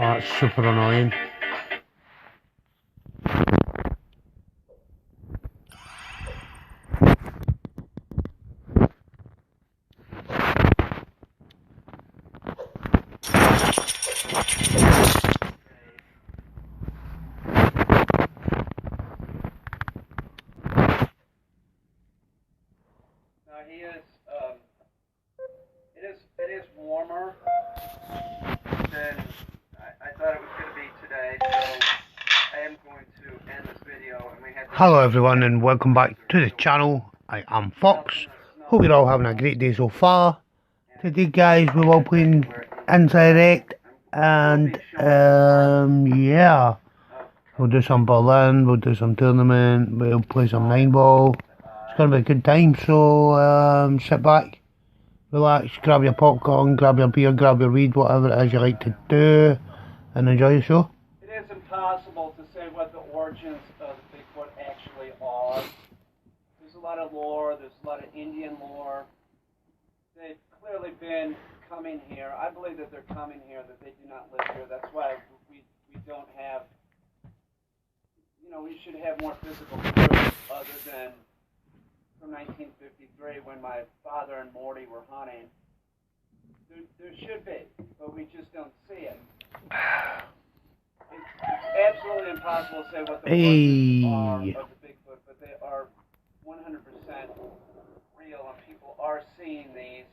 that's super annoying. It is warmer than I thought it was going to be today, so I am going to end this video. And we had Hello everyone and welcome back to the channel. I am Fox. Hope you're all having a great day so far. Today guys we're all playing indirect and yeah. We'll do some Berlin, we'll do some tournament, we'll play some 9-ball. It's going to be a good time, so sit back, relax, grab your popcorn, grab your beer, grab your weed, whatever it is you like to do, and enjoy the show. It is impossible to say what the origins of the Bigfoot actually are. There's a lot of lore, there's a lot of Indian lore. They've clearly been coming here. I believe that they're coming here, that they do not live here. That's why we don't have, we should have more physical proof other than from 1953 when my father and Morty were hunting. There should be, but we just don't see it. It's absolutely impossible to say what the origins are of the Bigfoot, but they are 100% real, and people are seeing these.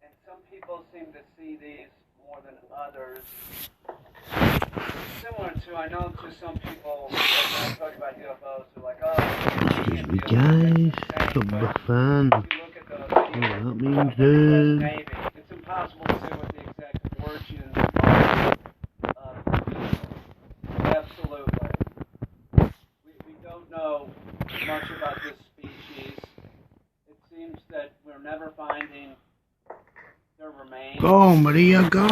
And some people seem to see these more than others. Similar to, I know to some people, when I talk about UFOs, they're like, oh, guys, super fan. What that means is it's impossible to say what the exact origins are. Absolutely. We don't know much about this species. It seems that we're never finding their remains. Go, Maria, go!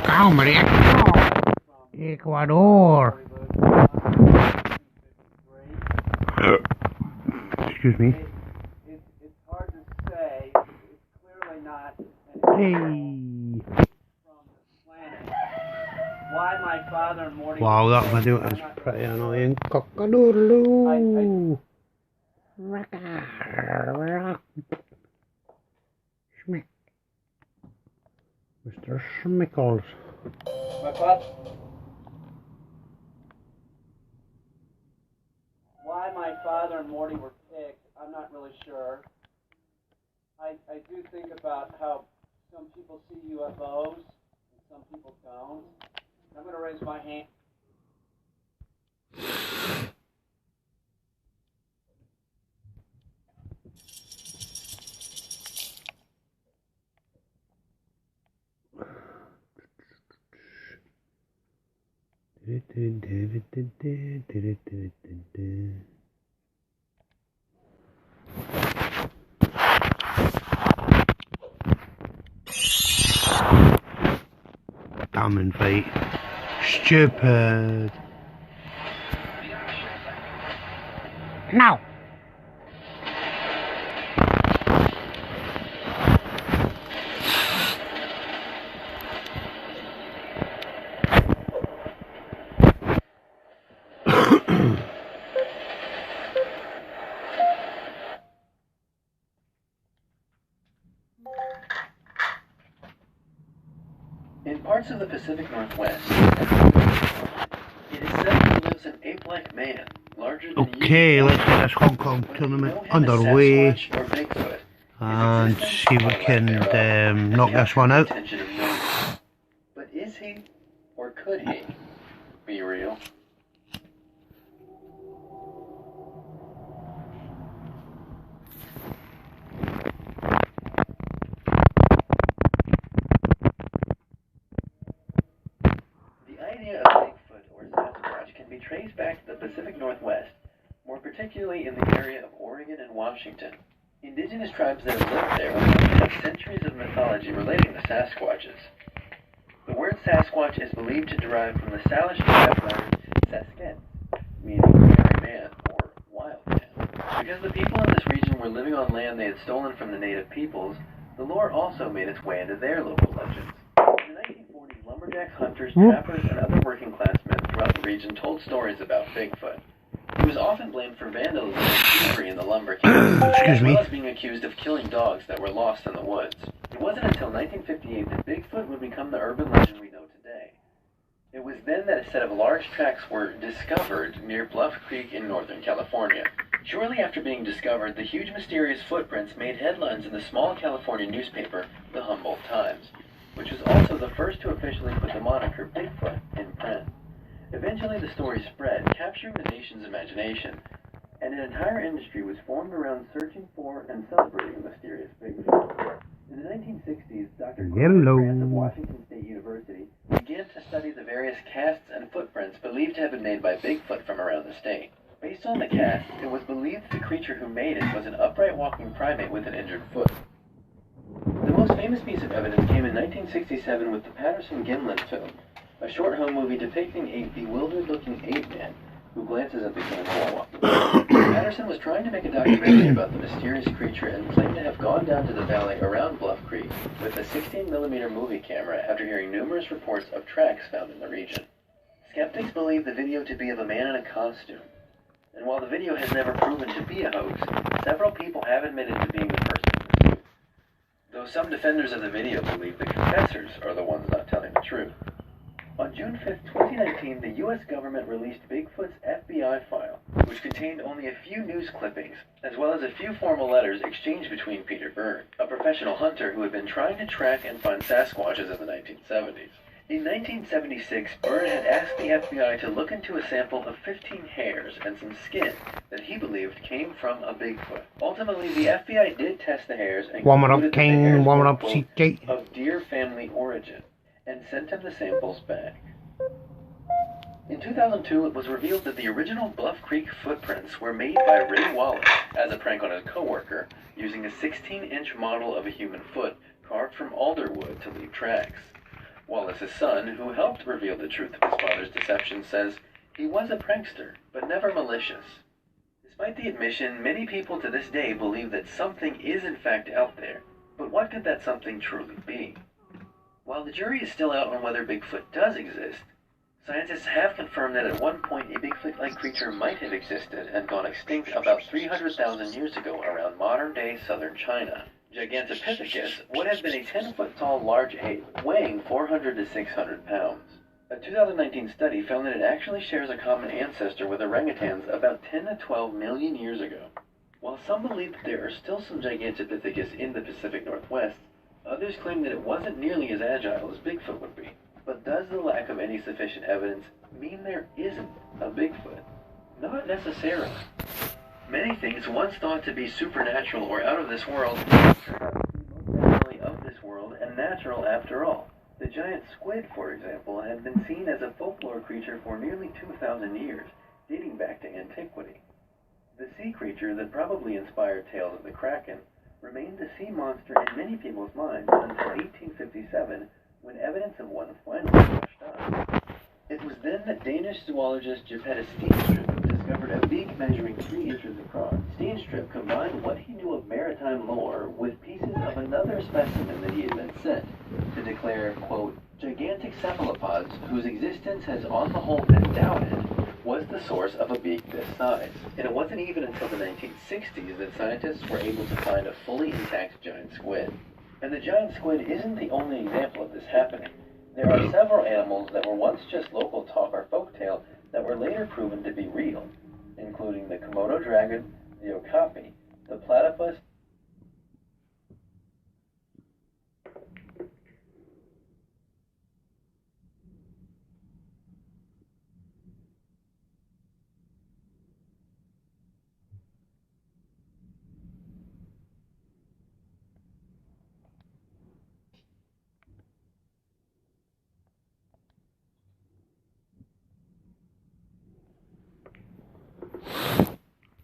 Go, Maria, go! Ecuador! Excuse me. It's hard to say. It's clearly not from this planet. Why my father and Morty... Wow, that video is pretty annoying. Cock-a-doodle-doo! Schmick. Mr. Schmickles. My father... Why my father and Morty were picked, I'm not really sure. I do think about how some people see UFOs and some people don't. I'm going to raise my hand. Damn fight. Stupid. No. In parts of the Pacific Northwest, it is said he lives an ape-like man, larger than okay, let's get this Hong Kong tournament underway and see if we can knock this one out. But is he, or could he, be real? Traced back to the Pacific Northwest, more particularly in the area of Oregon and Washington. Indigenous tribes that have lived there have centuries of mythology relating to Sasquatches. The word Sasquatch is believed to derive from the Salish tribe word Sasket, meaning hairy man or wild man. Because the people in this region were living on land they had stolen from the native peoples, the lore also made its way into their local legends. In the 1940s, lumberjacks hunters, trappers, and other working class men throughout the region told stories about Bigfoot. He was often blamed for vandalism and thievery in the lumber camps, as well as being accused of killing dogs that were lost in the woods. It wasn't until 1958 that Bigfoot would become the urban legend we know today. It was then that a set of large tracks were discovered near Bluff Creek in Northern California. Shortly after being discovered, the huge mysterious footprints made headlines in the small California newspaper, the Humboldt Times, which was also the first to officially put the moniker Bigfoot in print. Eventually the story spread, capturing the nation's imagination, and an entire industry was formed around searching for and celebrating the mysterious Bigfoot. In the 1960s, Dr. Grant of Washington State University began to study the various casts and footprints believed to have been made by Bigfoot from around the state. Based on the cast, it was believed the creature who made it was an upright walking primate with an injured foot. The most famous piece of evidence came in 1967 with the Patterson-Gimlin film, a short home movie depicting a bewildered-looking ape-man who glances at the camera while walking. Patterson was trying to make a documentary about the mysterious creature and claimed to have gone down to the valley around Bluff Creek with a 16mm movie camera after hearing numerous reports of tracks found in the region. Skeptics believe the video to be of a man in a costume, and while the video has never proven to be a hoax, several people have admitted to being the person in the suit. Though some defenders of the video believe the confessors are the ones not telling the truth. On June 5, 2019, the U.S. government released Bigfoot's FBI file, which contained only a few news clippings, as well as a few formal letters exchanged between Peter Byrne, a professional hunter who had been trying to track and find Sasquatches in the 1970s. In 1976, Byrne had asked the FBI to look into a sample of 15 hairs and some skin that he believed came from a Bigfoot. Ultimately, the FBI did test the hairs and concluded that the hairs were, quote, of deer family origin, and sent him the samples back. In 2002, it was revealed that the original Bluff Creek footprints were made by Ray Wallace as a prank on his coworker, using a 16-inch model of a human foot carved from alder wood to leave tracks. Wallace's son, who helped reveal the truth of his father's deception, says he was a prankster, but never malicious. Despite the admission, many people to this day believe that something is in fact out there, but what could that something truly be? While the jury is still out on whether Bigfoot does exist, scientists have confirmed that at one point a Bigfoot-like creature might have existed and gone extinct about 300,000 years ago around modern-day southern China. Gigantopithecus would have been a 10-foot-tall large ape, weighing 400 to 600 pounds. A 2019 study found that it actually shares a common ancestor with orangutans about 10 to 12 million years ago. While some believe that there are still some Gigantopithecus in the Pacific Northwest, others claim that it wasn't nearly as agile as Bigfoot would be. But does the lack of any sufficient evidence mean there isn't a Bigfoot? Not necessarily. Many things once thought to be supernatural or out of this world turn out to be most definitely of this world and natural after all. The giant squid, for example, had been seen as a folklore creature for nearly 2,000 years, dating back to antiquity. The sea creature that probably inspired tales of the Kraken remained a sea monster in many people's minds until 1857, when evidence of one finally washed up. It was then that Danish zoologist Geppettus Steenstrup discovered a beak measuring 3 inches across. Steenstrup combined what he knew of maritime lore with pieces of another specimen that he had been sent to declare, quote, gigantic cephalopods whose existence has on the whole been doubted was the source of a beak this size. And it wasn't even until the 1960s that scientists were able to find a fully intact giant squid. And the giant squid isn't the only example of this happening. There are several animals that were once just local talk or folktale that were later proven to be real, including the Komodo dragon, the okapi, the platypus,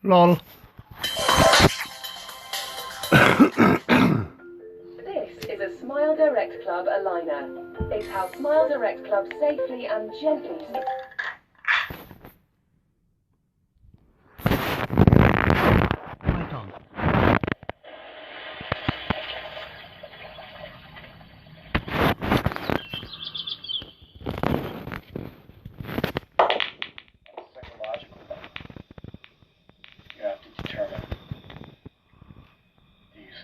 LOL. This is a Smile Direct Club aligner. It's how Smile Direct Club safely and gently... Right on.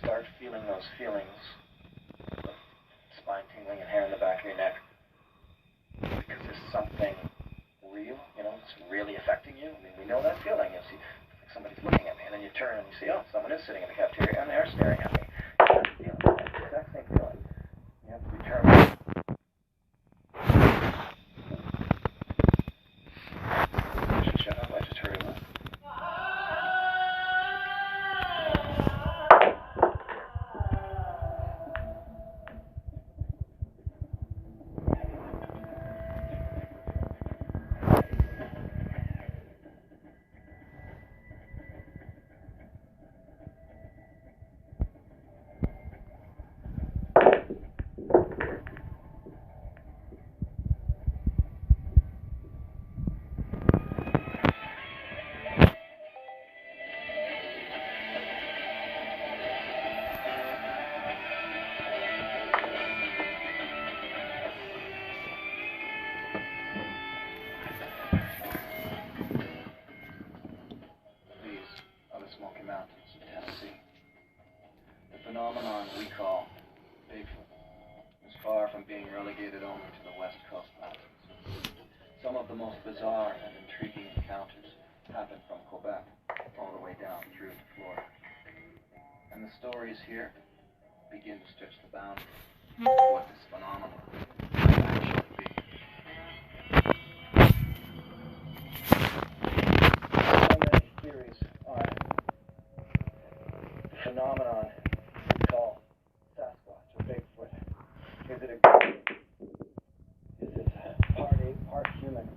start feeling those feelings, the spine tingling and hair in the back of your neck, because there's something real, it's really affecting you. I mean, we know that feeling. You see, like somebody's looking at me, and then you turn and you see, oh, someone is sitting in the cafeteria, and they're staring at me. That's the feeling. That's the exact same feeling. You have to determine. I should shut up. I just heard it. Smoky Mountains of Tennessee. The phenomenon we call Bigfoot is far from being relegated only to the West Coast mountains. Some of the most bizarre and intriguing encounters happen from Quebec all the way down through to Florida. And the stories here begin to stretch the boundaries of what this phenomenon might actually be. So many theories on phenomenon we call Sasquatch or Bigfoot. Is it part ape, part human? Is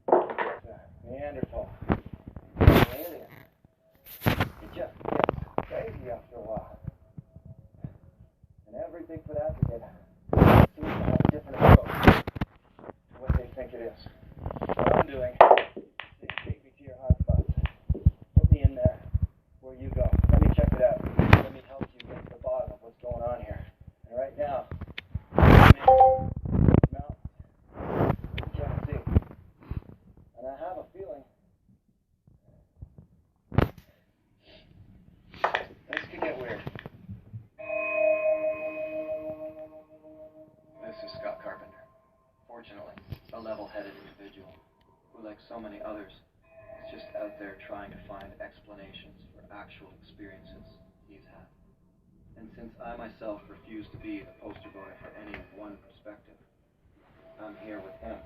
it a Neanderthal? Is it an alien? It just gets crazy after a while. And every Bigfoot advocate seems to have a different approach to what they think it is. What I'm doing is take me to your hotspots. Put me in there where you go. Let me check it out. Let me help you get to the bottom of what's going on here. And right now, I'm in these mountains in Tennessee. And I have a feeling this could get weird. This is Scott Carpenter. Fortunately, a level-headed individual who, like so many others, is just out there trying to find explanations for actual experiences he's had. And since I myself refuse to be the poster boy for any one perspective, I'm here with him,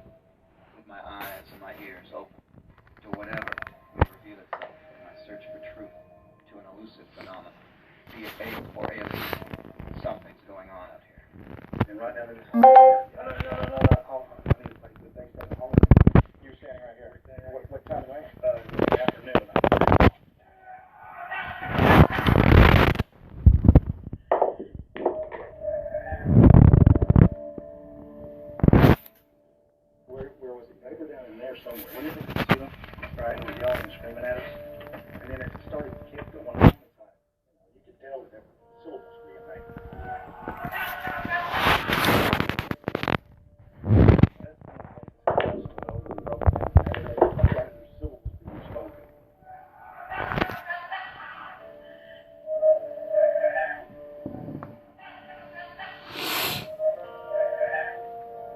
with my eyes and my ears open to whatever will reveal itself in my search for truth to an elusive phenomenon. Be it ape or alien, something's going on out here. And right now, this no. Oh, I need a place good things for the home. You're standing right here. What time of night? The afternoon. Where was it? They were down in there somewhere. When did they see them? Right, they were yelling and screaming at us. And then it started to kick the one on the side. You could tell that there were syllables being made.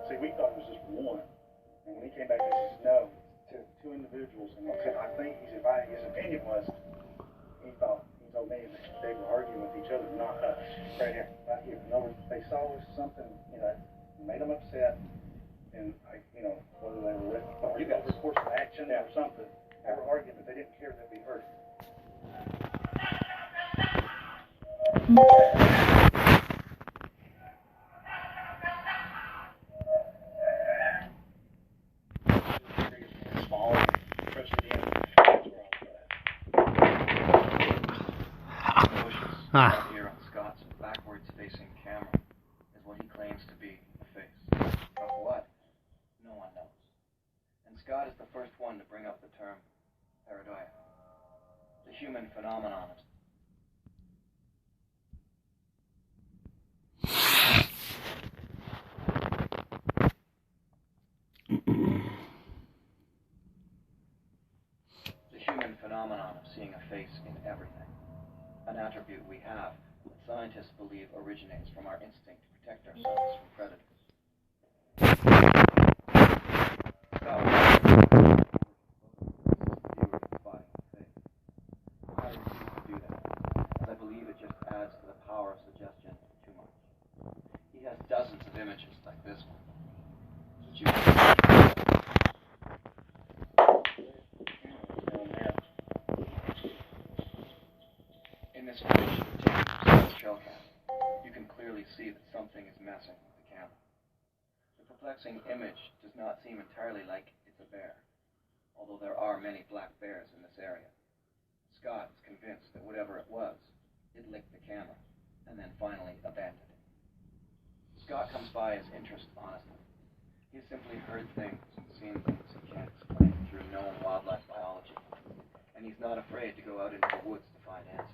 See, we thought it was just one. And when he came back, he said, no, two individuals. And I think his opinion was, he told me that they were arguing with each other, not us. Right here. Right here. In other words, they saw us something, made them upset. And, whether they were arguing over course of action or something, they were arguing, but they didn't care that we heard. Right here on Scott's backwards-facing camera is what he claims to be the face. Of what? No one knows. And Scott is the first one to bring up the term pareidoia, the human phenomenon of seeing a face in everything, an attribute we have that scientists believe originates from our instinct to protect ourselves from predators. I believe it just adds to the power of suggestion too much. He has dozens of images like this one. In this footage taken from Scott's trail cam, you can clearly see that something is messing with the camera. The perplexing image does not seem entirely like it's a bear, although there are many black bears in this area. Scott is convinced that whatever it was, it licked the camera, and then finally abandoned it. Scott comes by his interest honestly. He's simply heard things and seen things he can't explain through known wildlife biology, and he's not afraid to go out into the woods to find answers.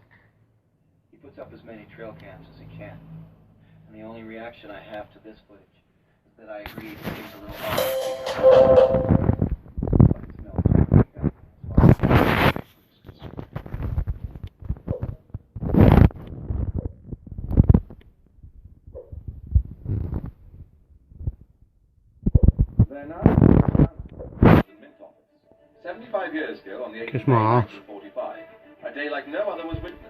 He puts up as many trail cams as he can, and the only reaction I have to this footage is that I agree it seems a little odd. They're not mint office. 75 years ago, on the 8th of May 1945, a day like no other was witnessed.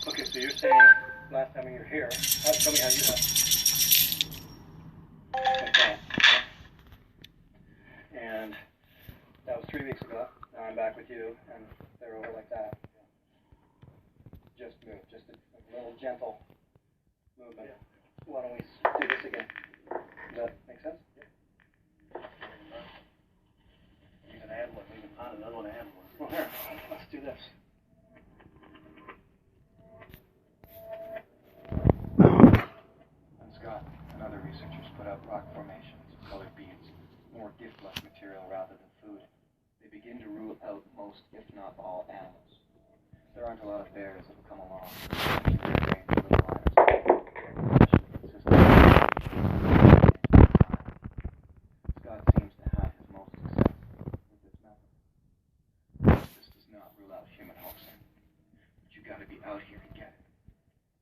Okay, so you're saying last time you were here, tell me how you know. Okay. And that was 3 weeks ago. Now I'm back with you, and they're over like that. Just move, just a little gentle movement. Why don't we do this again? Does that make sense? Yeah. You can add one. We can find another one to add one. Well, here, let's do this. Scott and other researchers put out rock formations of colored beads, more gift-like material rather than food. They begin to rule out most, if not all, animals. There aren't a lot of bears that will come along. Scott seems to have his most success with this method. This does not rule out human hoaxing, but you got to be out here to get it.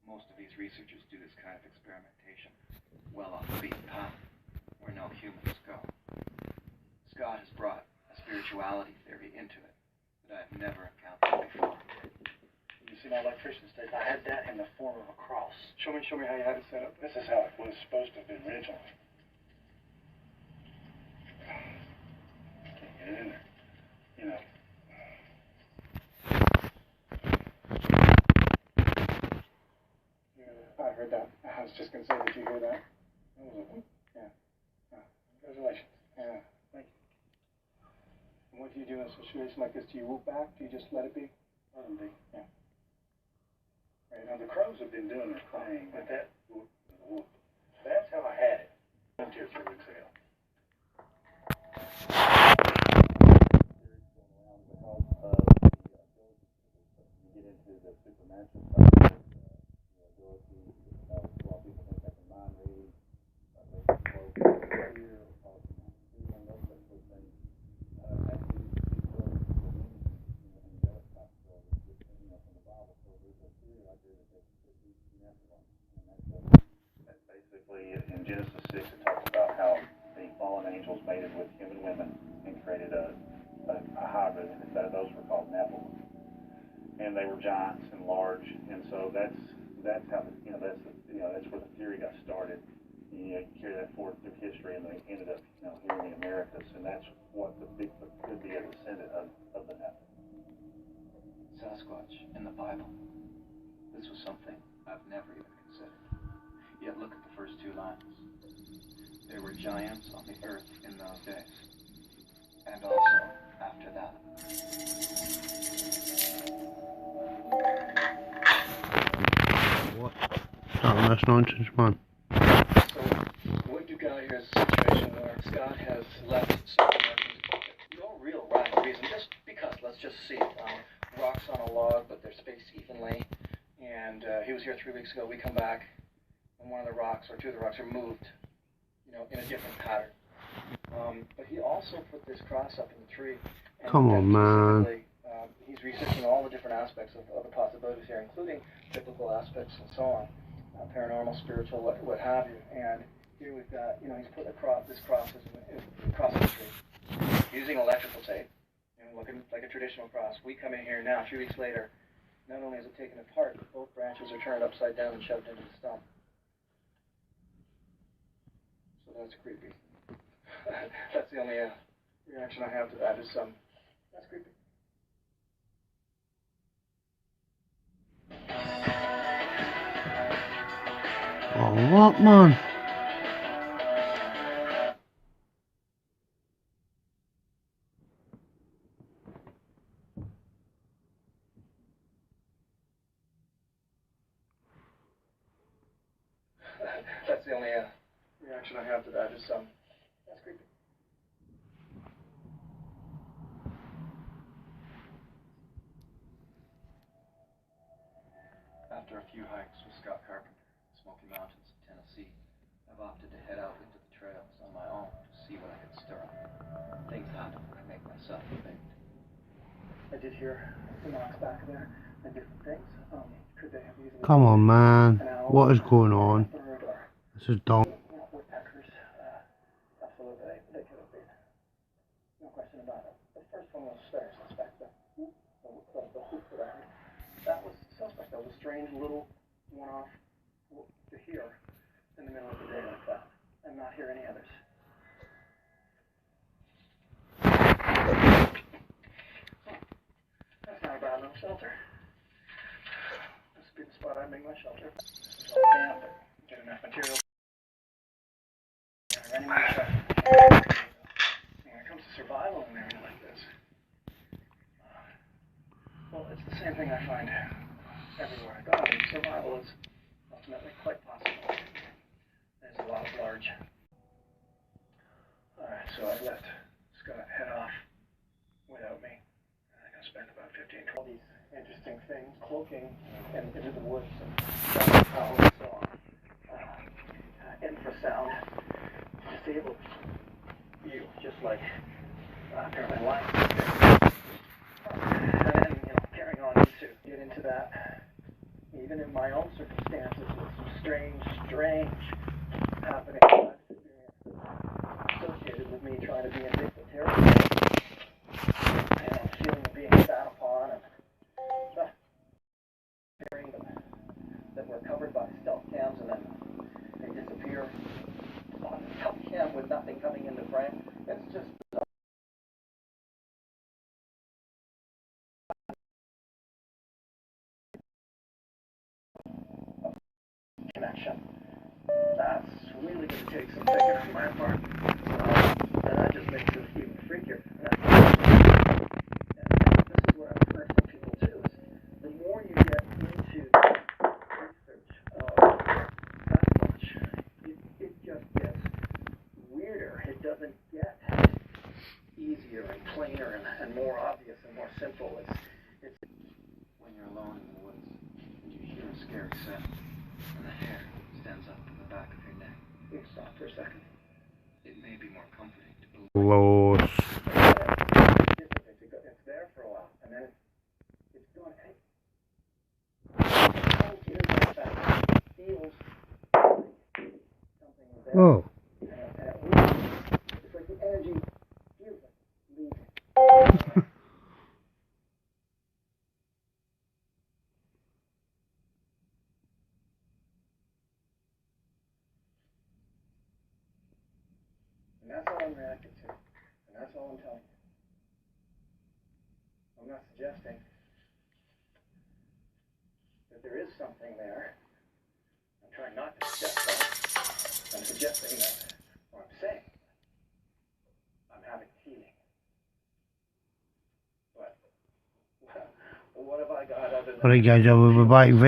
Most of these researchers do this kind of experimentation well off the beaten path, where no humans go. Scott has brought a spirituality theory into it that I've never encountered before. You see my electrician stick? I had that in the form of a cross. Show me how you had it set up. This is how it was supposed to have been originally. Can't get it in there. You know. I heard that. I was just going to say, did you hear that? That was a whoop. Yeah. Congratulations. Yeah. Thank you. And what do you do in a situation like this? Do you whoop back? Do you just let it be? Let it be. Yeah. Right. Now the crows have been doing their thing, but that whoop was a whoop. That's how I had it 2 or 3 weeks ago. You get into the supernatural side. In Genesis 6, it talks about how the fallen angels mated with human women and created a hybrid, and those were called Nephilim. And they were giants and large, and so that's how that's where the theory got started. You carry that forward through history, and they ended up here in the Americas, and that's what the Bigfoot could be a descendant of the Nephilim. Sasquatch in the Bible. This was something I've never even considered. Yet look at the first 2 lines. There were giants on the earth in those days, and also after that. What? That's nonsense, man. So, what you got here is a situation weeks ago, we come back and one of the rocks, or two of the rocks, are moved, you know, in a different pattern. But he also put this cross up in the tree. And Come on, man. He's researching all the different aspects of the possibilities here, including biblical aspects and so on, paranormal, spiritual, what have you. And here we've got, you know, he's put this cross across the tree using electrical tape, you know, looking like a traditional cross. We come in here now, 3 weeks later. Not only is it taken apart, but both branches are turned upside down and shoved into the stump. So that's creepy. That's the only reaction I have to that is that's creepy. Oh, what, man? That's the only reaction I have to that is that's creepy. After a few hikes with Scott Carpenter, the Smoky Mountains of Tennessee, I've opted to head out into the trails on my own to see what I can stir up. Things happen when I make myself big. I did hear the knocks back there and different things. Could they have easily Come on, man. What is going on? This is dumb. Woodpeckers, absolutely, they could have been. No question about it. The first one was very suspect. The hoop that I heard, that was suspect. That was a strange little one-off to hear in the middle of the day like that, and not hear any others. That's not a bad little shelter. This would be the spot I'd make my shelter. This is all damp, but get enough material. When it comes to survival in an area like this, well, it's the same thing I find everywhere I go. I mean, survival is ultimately quite possible. There's a lot of large. Alright, so I've let Scott head off without me. I'm going to spend about 15, 20 these interesting things, cloaking into the woods and power and so on. Infrasound. Disabled view, just like apparently lions. And then, you know, carrying on to get into that, even in my own circumstances, with some strange happening associated with me trying to be in Bigfoot territory, and feeling of being sat upon, and hearing them that were covered by stealth cams, and then they disappear on the stealth cam with nothing coming into frame. It's just connection. That's really going to take some thinking on my part. And that just makes it even freakier. And this is what I've heard from people too, is the more you get into research of that much, it just gets weirder. It doesn't get easier and plainer and more obvious and more simple. It's When you're alone in the woods and you hear a scary sound, and the hair stands up on the back of your neck, you stop for a second. it may be more comforting to believe. Close. It's there for a while, and then it's gone. Feels something there. Oh. And it leaves. It's like the energy feels it leaving. And that's all I'm reacting to. And that's all I'm telling you. I'm not suggesting that there is something there. I'm trying not to suggest that. I'm suggesting that, or I'm saying, I'm having a feeling. But what have I got other than... Alright guys, I will be back